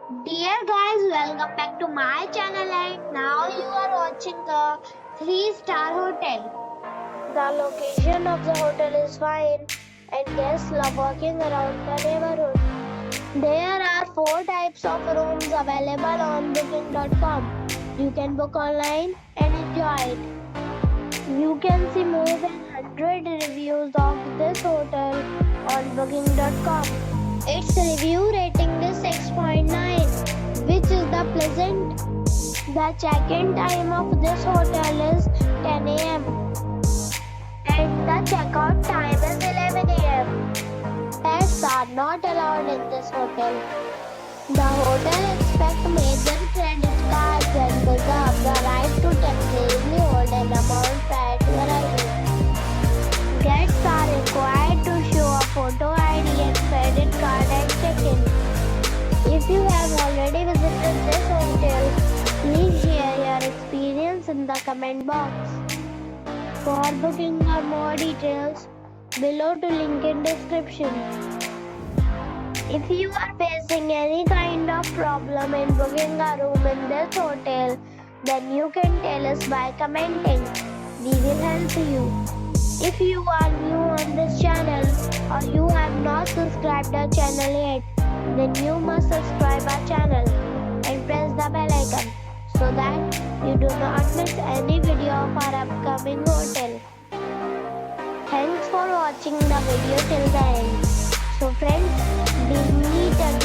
Dear guys, welcome back to my channel and now you are watching a 3-star hotel. The location of the hotel is fine and guests love walking around the neighborhood. There are 4 types of rooms available on booking.com. You can book online and enjoy it. You can see more than 100 reviews of this hotel on booking.com. Its review rating is 6.9, which is the pleasant. The check-in time of this hotel is 10 a.m. and the checkout time is 11 a.m. Pets are not allowed in this hotel. The hotel expects major credit cards and reserves the right to temporarily hold an amount prior to arrival. Guests are required to show a photo ID and credit card at check-in. If you have already visited this hotel, please share your experience in the comment box. For booking or more details, below to link in description. If you are facing any kind of problem in booking a room in this hotel, then you can tell us by commenting. We will help you. If you are new on this channel or you have not subscribed our channel yet, then you must subscribe our channel and press the bell icon so that you do not miss any video of our upcoming hotel. Thanks for watching the video till the end. So friends, we meet again